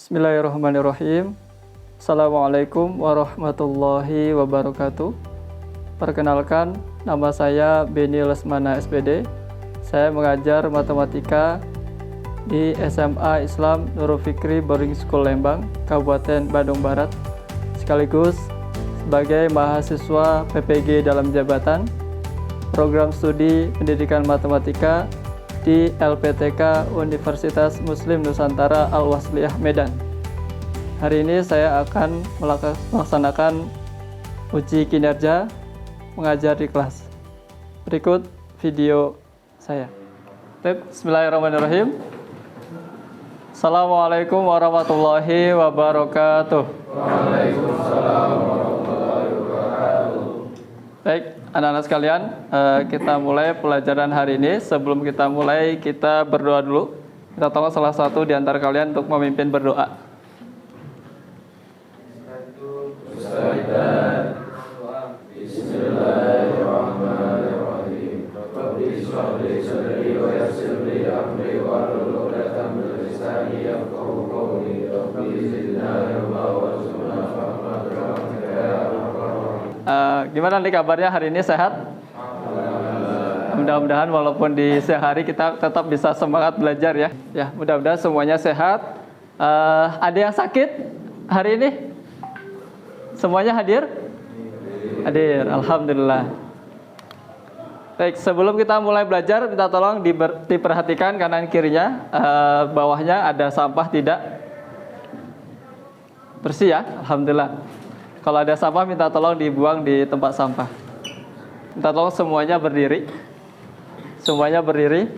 Bismillahirrahmanirrahim. Assalamualaikum warahmatullahi wabarakatuh. Perkenalkan, nama saya Beni Lesmana SPD. Saya mengajar matematika di SMA Islam Nurul Fikri Boarding School Lembang, Kabupaten Bandung Barat, sekaligus sebagai mahasiswa PPG dalam jabatan Program Studi Pendidikan Matematika di LPTK Universitas Muslim Nusantara Al-Wasliyah Medan. Hari ini saya akan melaksanakan uji kinerja mengajar di kelas. Berikut video saya. Bismillahirrahmanirrahim. Assalamualaikum warahmatullahi wabarakatuh. Waalaikumsalam warahmatullahi wabarakatuh. Baik, anak-anak sekalian, kita mulai pelajaran hari ini. Sebelum kita mulai, kita berdoa dulu. Kita tolong salah satu di antara kalian untuk memimpin berdoa. Bismillahirrahmanirrahim. Rabbi shrah li sadri wa yassir li amri wahlul 'uqdatam min lisani yafqahu qawli. Rabbi zidna ilma warzuqna fahma birahmatika ya arhamar rahimin. Gimana nih kabarnya hari ini, sehat? Mudah-mudahan walaupun di siang hari kita tetap bisa semangat belajar ya. Ya, mudah-mudahan semuanya sehat. Ada yang sakit hari ini? Semuanya hadir? Hadir, alhamdulillah. Baik, sebelum kita mulai belajar, minta tolong diperhatikan kanan kirinya, bawahnya ada sampah tidak? Bersih ya, alhamdulillah. Kalau ada sampah, minta tolong dibuang di tempat sampah. Minta tolong semuanya berdiri. Semuanya berdiri.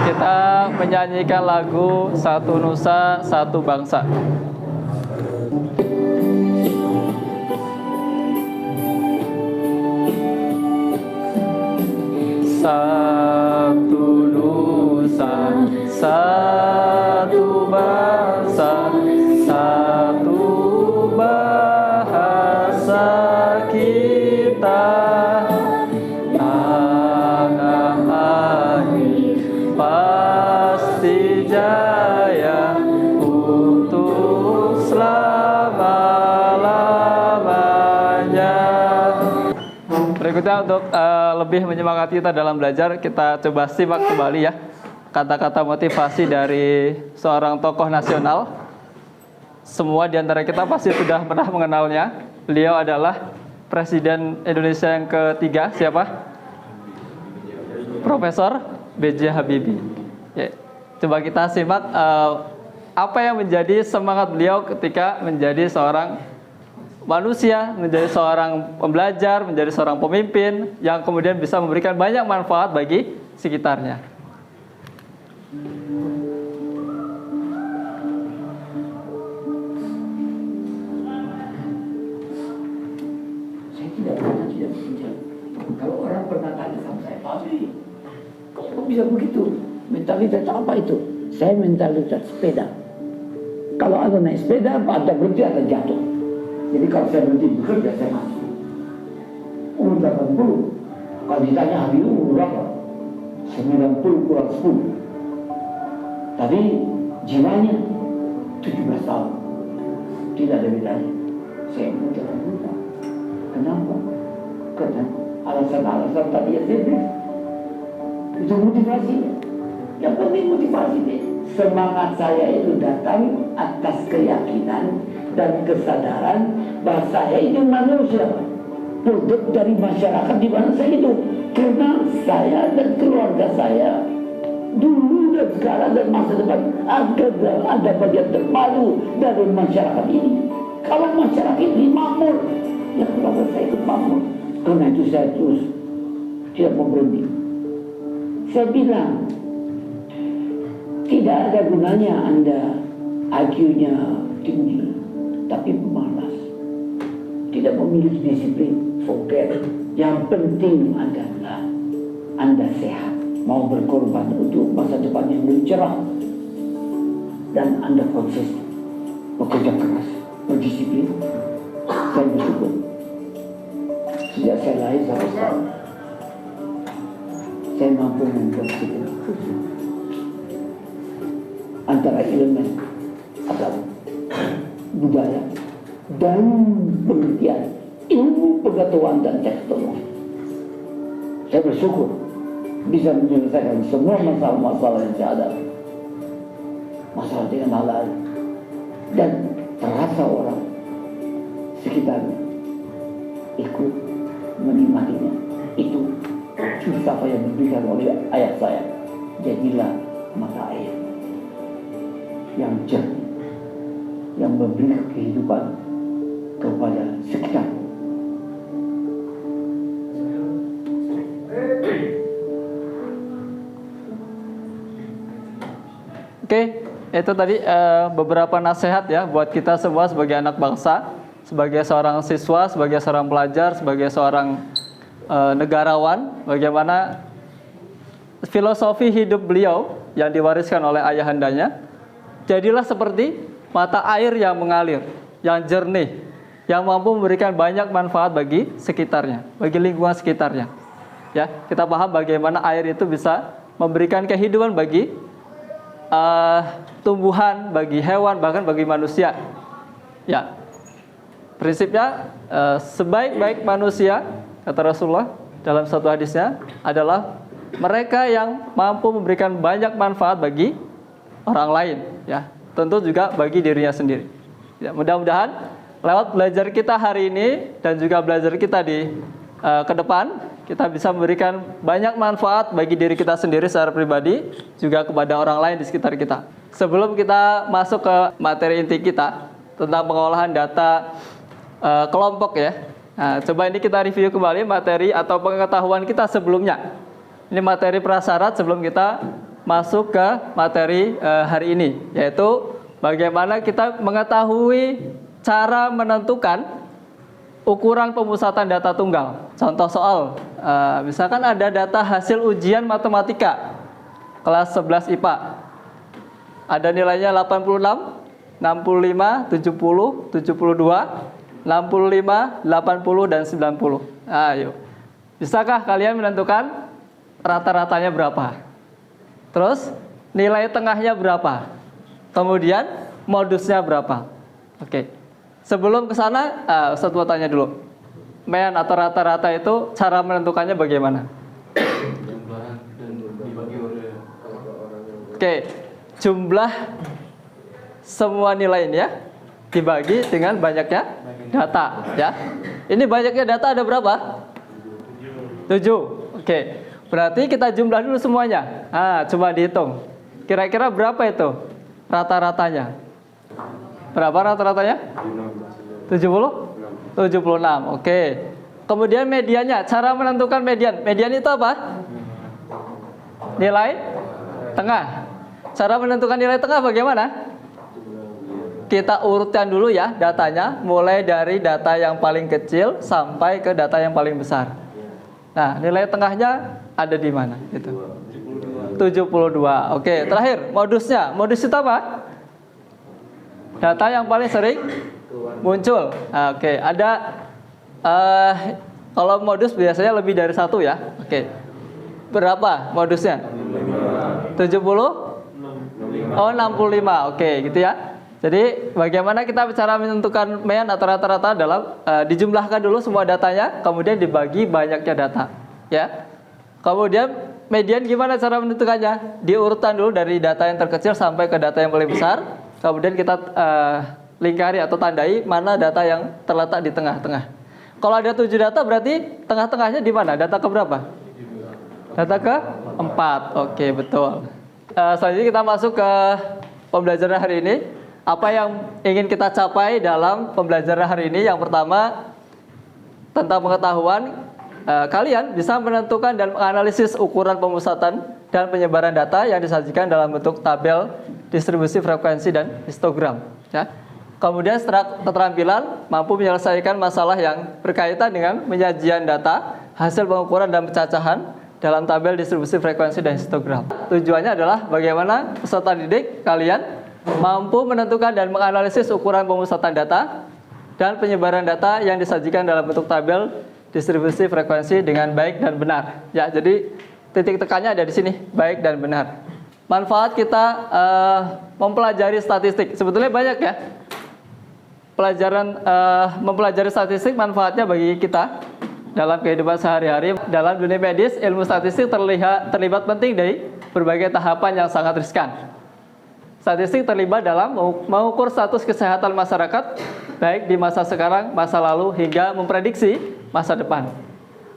Kita menyanyikan lagu Satu Nusa, Satu Bangsa. Satu nusa, satu bangsa, satu bahasa kita, tanah air pasti jaya untuk selama-lamanya. Berikutnya untuk lebih menyemangati kita dalam belajar, kita coba simak kembali ya kata-kata motivasi dari seorang tokoh nasional. Semua di antara kita pasti sudah pernah mengenalnya. Beliau adalah Presiden Indonesia yang ketiga, siapa? Profesor B.J. Habibie. Ya, coba kita simak apa yang menjadi semangat beliau ketika menjadi seorang manusia, menjadi seorang pembelajar, menjadi seorang pemimpin yang kemudian bisa memberikan banyak manfaat bagi sekitarnya. Saya tidak pinjam. Kalau orang pernah tanya sama saya, Pak Abi, kok bisa begitu? Mentalitas apa itu? Saya mentalitas sepeda. Kalau ada naik sepeda, ada berhenti, ada jatuh. Jadi kalau saya berhenti bekerja, saya masuk. Umur 80. Kalau ditanya Habib umur berapa? 90 kurang 10. Tapi jiwanya 17 tahun. Tidak ada bedanya. Saya mau jalan muda. Kenapa? Karena alasan-alasan tadi yang saya beri. Itu motivasinya. Yang penting motivasi deh. Semangat saya itu datang atas keyakinan dan kesadaran bahwa saya itu manusia, produk dari masyarakat di mana saya hidup. Karena saya dan keluarga saya dulu dan sekarang dan masa depan ada bagian terpadu dari masyarakat ini. Kalau masyarakat ini makmur, ya keluarga saya itu makmur. Karena itu saya terus tidak mau berhenti. Saya bilang, tidak ada gunanya Anda IQ-nya tinggi, tapi malas, tidak memiliki disiplin, forget. Yang penting adalah Anda sehat, mau berkorban untuk masa depan yang lebih cerah, dan Anda konsisten, bekerja keras, berdisiplin. Saya bersyukur sejak saya lahir sampai sekarang saya mampu membuat kita fusi antara elemen agama, budaya, dan penelitian ilmu pengetahuan dan teknologi. Saya bersyukur bisa menyelesaikan semua masalah-masalah yang saya hadapi. Masalah dengan halal, dan terasa orang sekitarnya ikut menikmatinya. Itu apa yang diberikan oleh ayah saya. Jadilah mata air yang jernih, yang memberi kehidupan kepada sekitar. Oke, itu tadi beberapa nasihat ya buat kita semua sebagai anak bangsa, sebagai seorang siswa, sebagai seorang pelajar, sebagai seorang negarawan, bagaimana filosofi hidup beliau yang diwariskan oleh ayahandanya. Jadilah seperti mata air yang mengalir, yang jernih, yang mampu memberikan banyak manfaat bagi sekitarnya, bagi lingkungan sekitarnya. Ya, kita paham bagaimana air itu bisa memberikan kehidupan bagi tumbuhan, bagi hewan, bahkan bagi manusia. Ya, prinsipnya sebaik-baik manusia, kata Rasulullah dalam satu hadisnya, adalah mereka yang mampu memberikan banyak manfaat bagi orang lain, ya, tentu juga bagi dirinya sendiri. Ya, mudah-mudahan lewat belajar kita hari ini dan juga belajar kita di ke depan, kita bisa memberikan banyak manfaat bagi diri kita sendiri secara pribadi, juga kepada orang lain di sekitar kita. Sebelum kita masuk ke materi inti kita tentang pengolahan data kelompok ya, nah, coba ini kita review kembali materi atau pengetahuan kita sebelumnya. Ini materi prasyarat sebelum kita masuk ke materi hari ini, yaitu bagaimana kita mengetahui cara menentukan ukuran pemusatan data tunggal. Contoh soal, misalkan ada data hasil ujian matematika kelas 11 IPA. Ada nilainya 86, 65, 70, 72, 65, 80, dan 90. Ayo, bisakah kalian menentukan rata-ratanya berapa? Terus nilai tengahnya berapa? Kemudian modusnya berapa? Oke. Sebelum ke sana, Ustadz mau tanya dulu. Mean atau rata-rata itu cara menentukannya bagaimana? Jumlah dan dibagi oleh orang. Oke. Jumlah semua nilai ini ya dibagi dengan banyaknya data ya. Ini banyaknya data ada berapa? 7. Oke. Berarti kita jumlah dulu semuanya. Coba dihitung. Kira-kira berapa itu rata-ratanya? Berapa rata-ratanya? 70? 76. Oke. Kemudian mediannya, cara menentukan median. Median itu apa? Nilai tengah. Cara menentukan nilai tengah bagaimana? Kita urutkan dulu ya datanya, mulai dari data yang paling kecil sampai ke data yang paling besar. Nah, nilai tengahnya ada di mana? Itu 72. Oke, terakhir modusnya. Modus itu apa? Data yang paling sering muncul. Oke, ada kalau modus biasanya lebih dari satu ya. Oke. Berapa modusnya? 70? Oh, 65. Oke, gitu ya. Jadi bagaimana kita cara menentukan mean atau rata-rata dalam dijumlahkan dulu semua datanya, kemudian dibagi banyaknya data, ya. Kemudian median gimana cara menentukannya? Diurutan dulu dari data yang terkecil sampai ke data yang paling besar, kemudian kita lingkari atau tandai mana data yang terletak di tengah-tengah. Kalau ada 7 data berarti tengah-tengahnya di mana? Data ke berapa? Data ke 4. Oke, betul. Selanjutnya kita masuk ke pembelajaran hari ini. Apa yang ingin kita capai dalam pembelajaran hari ini? Yang pertama, tentang pengetahuan, kalian bisa menentukan dan menganalisis ukuran pemusatan dan penyebaran data yang disajikan dalam bentuk tabel distribusi frekuensi dan histogram. Ya. Kemudian setelah keterampilan mampu menyelesaikan masalah yang berkaitan dengan penyajian data, hasil pengukuran dan pencacahan dalam tabel distribusi frekuensi dan histogram. Tujuannya adalah bagaimana peserta didik kalian mampu menentukan dan menganalisis ukuran pemusatan data dan penyebaran data yang disajikan dalam bentuk tabel distribusi frekuensi dengan baik dan benar. Ya, jadi titik tekannya ada di sini, baik dan benar. Manfaat kita mempelajari statistik sebetulnya banyak ya. Mempelajari statistik manfaatnya bagi kita dalam kehidupan sehari-hari. Dalam dunia medis, ilmu statistik terlibat penting dari berbagai tahapan yang sangat riskan. Statistik terlibat dalam mengukur status kesehatan masyarakat, baik di masa sekarang, masa lalu, hingga memprediksi masa depan.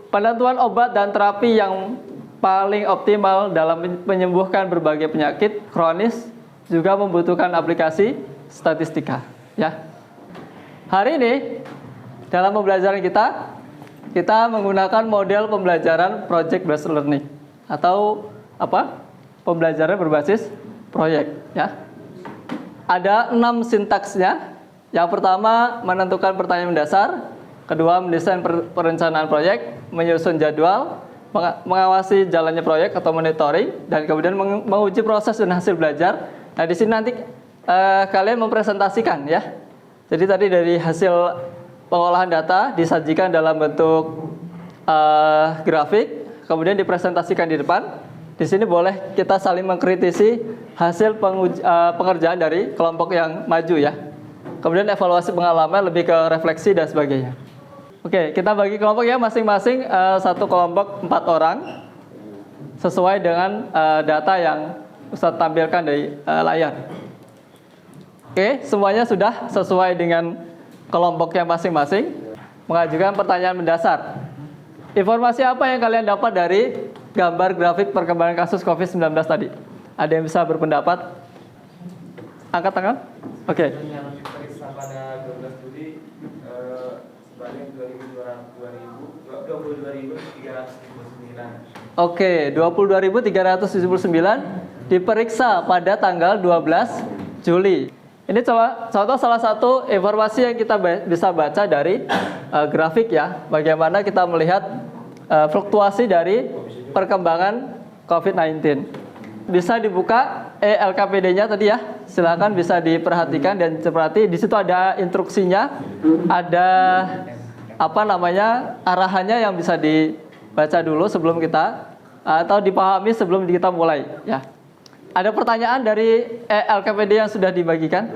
Penentuan obat dan terapi yang paling optimal dalam menyembuhkan berbagai penyakit kronis juga membutuhkan aplikasi statistika. Ya. Hari ini dalam pembelajaran kita menggunakan model pembelajaran project based learning atau pembelajaran berbasis proyek. Ya. Ada 6 sintaksnya. Yang pertama menentukan pertanyaan mendasar, kedua mendesain perencanaan proyek, menyusun jadwal, mengawasi jalannya proyek atau monitoring, dan kemudian menguji proses dan hasil belajar. Nah, di sini nanti kalian mempresentasikan ya. Jadi tadi dari hasil pengolahan data disajikan dalam bentuk grafik, kemudian dipresentasikan di depan. Di sini boleh kita saling mengkritisi hasil pengerjaan dari kelompok yang maju ya. Kemudian evaluasi pengalaman lebih ke refleksi dan sebagainya. Oke, kita bagi kelompok ya, masing-masing satu kelompok 4 orang sesuai dengan data yang Ustadz tampilkan dari layar. Oke, semuanya sudah sesuai dengan kelompoknya masing-masing. Mengajukan pertanyaan mendasar. Informasi apa yang kalian dapat dari gambar grafik perkembangan kasus COVID-19 tadi? Ada yang bisa berpendapat? Angkat tangan. Oke. Yang diperiksa pada 12 Juli sebanyak 22.379. Oke, 22.379 diperiksa pada tanggal 12 Juli. Ini contoh salah satu informasi yang kita bisa baca dari grafik ya. Bagaimana kita melihat fluktuasi dari perkembangan COVID-19. Bisa dibuka LKPD-nya tadi ya. Silakan bisa diperhatikan dan seperti di situ ada instruksinya, ada arahannya yang bisa dibaca dulu sebelum kita atau dipahami sebelum kita mulai ya. Ada pertanyaan dari LKPD yang sudah dibagikan?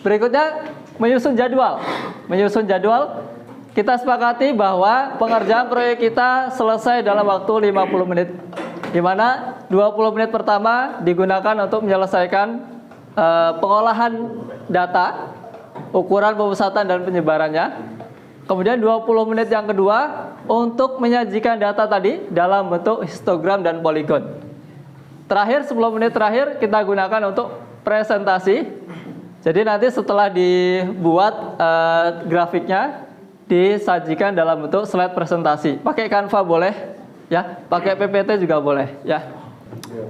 Berikutnya menyusun jadwal. Menyusun jadwal, kita sepakati bahwa pengerjaan proyek kita selesai dalam waktu 50 menit. Di mana 20 menit pertama digunakan untuk menyelesaikan pengolahan data, ukuran pemusatan dan penyebarannya. Kemudian 20 menit yang kedua untuk menyajikan data tadi dalam bentuk histogram dan poligon. Terakhir 10 menit terakhir kita gunakan untuk presentasi. Jadi nanti setelah dibuat grafiknya disajikan dalam bentuk slide presentasi. Pakai Canva boleh ya, pakai PPT juga boleh ya.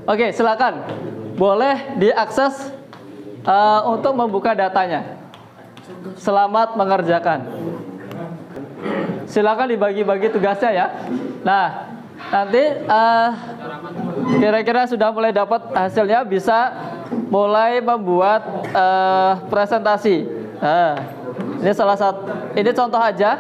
Oke, silakan. Boleh diakses untuk membuka datanya. Selamat mengerjakan. Silakan dibagi-bagi tugasnya ya. Nah, nanti kira-kira sudah mulai dapat hasilnya, bisa mulai membuat presentasi. Ini salah satu, ini contoh aja.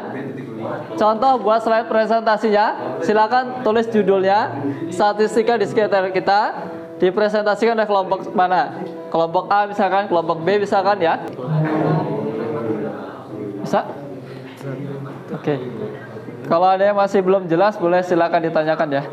Contoh buat slide presentasinya. Silakan tulis judulnya, statistika di sekitar kita, dipresentasikan oleh kelompok mana? Kelompok A misalkan, kelompok B misalkan ya. Bisa? Oke. Kalau ada yang masih belum jelas, boleh silakan ditanyakan ya.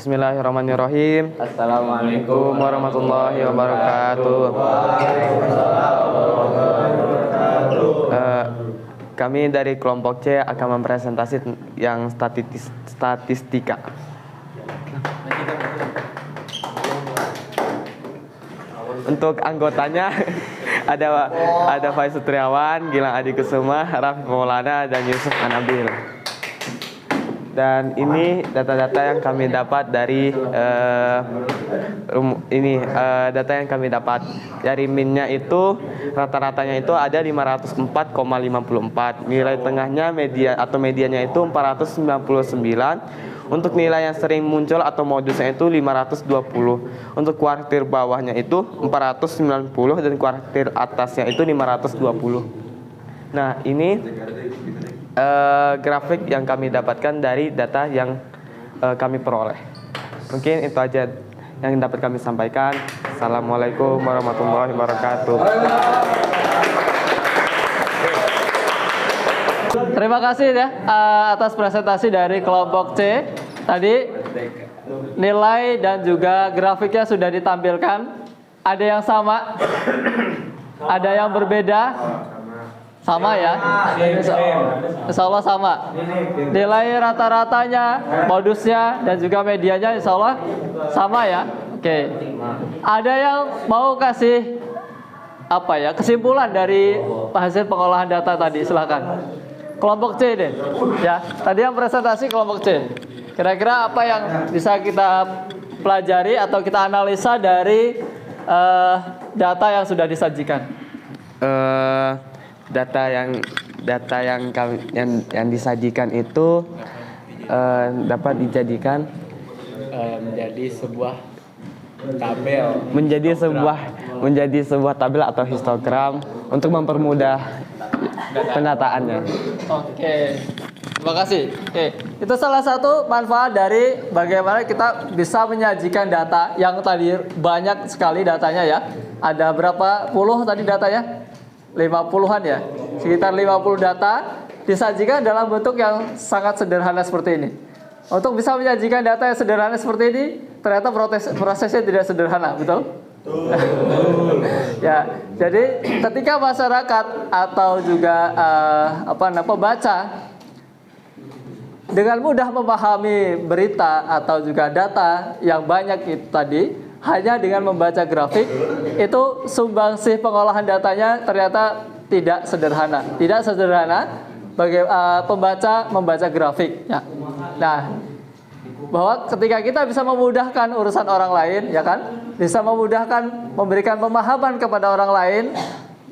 Bismillahirrahmanirrahim. Assalamualaikum warahmatullahi wabarakatuh. Kami dari kelompok C akan mempresentasi yang statistika. Untuk anggotanya ada Faiz Sutriawan, Gilang Adi Kusuma, Raffi Maulana, dan Yusuf Anabil. Dan ini data-data yang kami dapat dari data yang kami dapat dari minnya itu rata-ratanya itu ada 504,54. Nilai tengahnya medianya itu 499. Untuk nilai yang sering muncul atau modusnya itu 520. Untuk kuartil bawahnya itu 490 dan kuartil atasnya itu 520. Nah, ini grafik yang kami dapatkan dari data yang kami peroleh. Mungkin itu aja yang dapat kami sampaikan. Assalamualaikum warahmatullahi wabarakatuh. Terima kasih ya atas presentasi dari kelompok C. Tadi nilai dan juga grafiknya sudah ditampilkan. Ada yang sama, ada yang berbeda. Sama ya, insya Allah sama. Nilai rata-ratanya, modusnya, dan juga medianya insya Allah sama ya. Oke. Ada yang mau kasih kesimpulan dari hasil pengolahan data tadi? Silakan. Kelompok C deh. Ya, tadi yang presentasi kelompok C. Kira-kira apa yang bisa kita pelajari atau kita analisa dari data yang sudah disajikan? Data yang disajikan itu dapat dijadikan menjadi sebuah tabel. Menjadi sebuah tabel atau histogram untuk mempermudah pendataannya. Oke. Terima kasih. Oke, itu salah satu manfaat dari bagaimana kita bisa menyajikan data yang tadi banyak sekali datanya ya. Ada berapa puluh tadi datanya? 50-an ya. Sekitar 50 data disajikan dalam bentuk yang sangat sederhana seperti ini. Untuk bisa menyajikan data yang sederhana seperti ini, ternyata prosesnya tidak sederhana, betul? Ya, jadi ketika masyarakat atau juga pembaca dengan mudah memahami berita atau juga data yang banyak itu tadi, hanya dengan membaca grafik, itu sumbangsih pengolahan datanya ternyata tidak sederhana. Tidak sederhana bagi pembaca membaca grafik. Ya. Nah, bahwa ketika kita bisa memudahkan urusan orang lain, ya kan, bisa memudahkan memberikan pemahaman kepada orang lain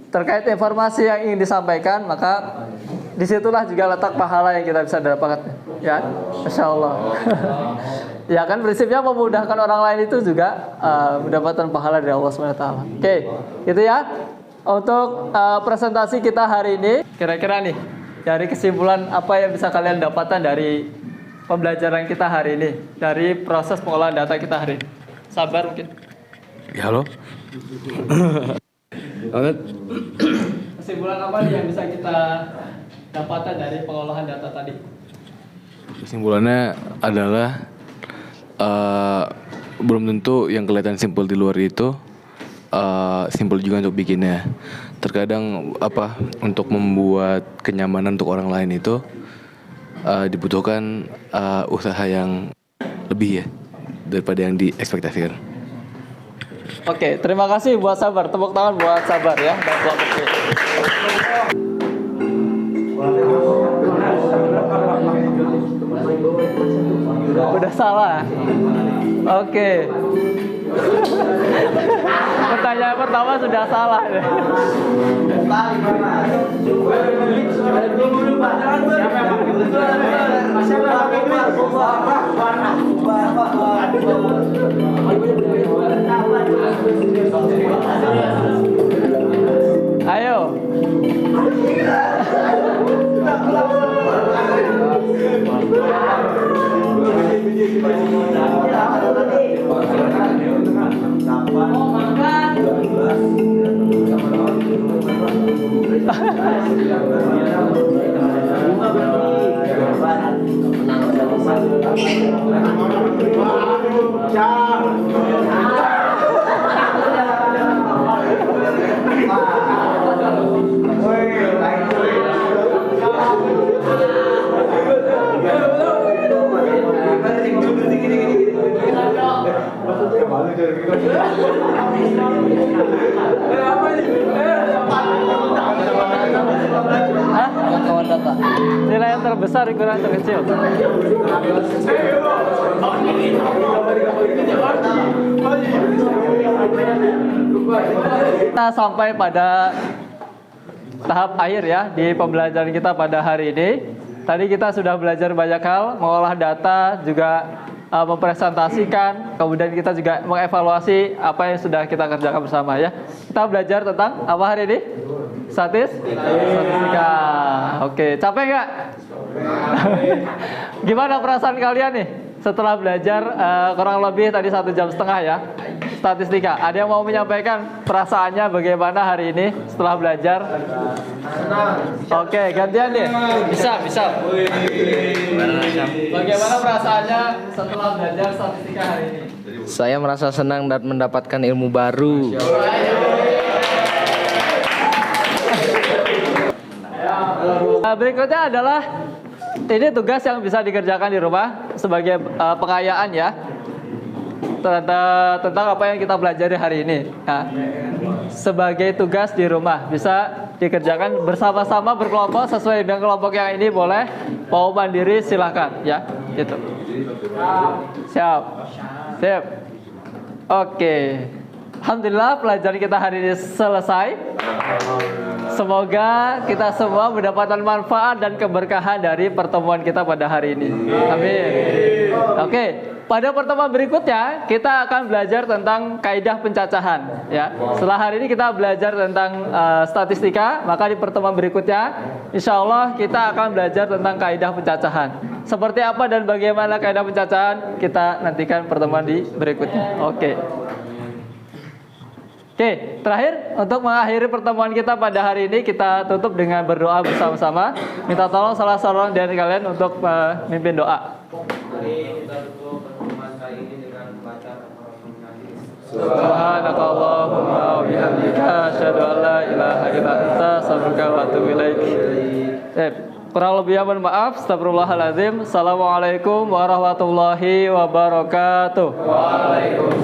terkait informasi yang ingin disampaikan, maka disitulah juga letak pahala yang kita bisa dapatkan. Ya, Masya Allah. Ya kan, prinsipnya memudahkan orang lain itu juga mendapatkan pahala dari Allah SWT. Oke, gitu ya. Untuk presentasi kita hari ini, kira-kira nih, dari kesimpulan apa yang bisa kalian dapatkan dari pembelajaran kita hari ini, dari proses pengolahan data kita hari ini? Sabar mungkin. Ya, halo. Kesimpulan apa nih yang bisa kita dapatkan dari pengolahan data tadi? Kesimpulannya adalah belum tentu yang kelihatan simpel di luar itu simpel juga untuk bikinnya. Terkadang untuk membuat kenyamanan untuk orang lain itu dibutuhkan usaha yang lebih ya daripada yang diekspektasikan. Oke, terima kasih buat Sabar. Tepuk tangan buat Sabar ya dan kelompok C. Udah salah. Oke. Pertanyaan pertama sudah salah. Ayo. Hah? Nilai yang terbesar kurang terkecil. Kita sampai pada tahap akhir ya di pembelajaran kita pada hari ini. Tadi kita sudah belajar banyak hal, mengolah data, juga mempresentasikan, kemudian kita juga mengevaluasi apa yang sudah kita kerjakan bersama ya. Kita belajar tentang apa hari ini? Statistika. Oke, capek nggak? Gimana perasaan kalian nih setelah belajar kurang lebih tadi 1,5 jam ya statistika? Ada yang mau menyampaikan perasaannya bagaimana hari ini setelah belajar? Oke, gantian deh. Bisa. Bagaimana perasaannya setelah belajar statistika hari ini? Saya merasa senang dan mendapatkan ilmu baru. Berikutnya adalah ini tugas yang bisa dikerjakan di rumah sebagai pengayaan ya tentang apa yang kita pelajari hari ini. Nah, sebagai tugas di rumah bisa dikerjakan bersama-sama berkelompok sesuai dengan kelompok yang ini boleh, mau mandiri silahkan ya. Gitu. Siap. Oke. Alhamdulillah pelajaran kita hari ini selesai. Semoga kita semua mendapatkan manfaat dan keberkahan dari pertemuan kita pada hari ini. Amin. Oke, pada pertemuan berikutnya kita akan belajar tentang kaidah pencacahan ya. Setelah hari ini kita belajar tentang statistika, maka di pertemuan berikutnya insya Allah kita akan belajar tentang kaidah pencacahan. Seperti apa dan bagaimana kaidah pencacahan kita nantikan pertemuan di berikutnya. Oke, terakhir untuk mengakhiri pertemuan kita pada hari ini kita tutup dengan berdoa bersama-sama. Minta tolong salah seorang dari kalian untuk memimpin doa. Mari kita tutup pertemuan kali ini dengan membaca Al-Qur'an Hadis. Subhanakallahumma wa bihamdika asyhadu an la ilaha illa anta astaghfiruka wa atubu ilaik. Kurang lebihnya mohon maaf. Astagfirullahaladzim. Assalamualaikum warahmatullahi wabarakatuh. Waalaikumsalam.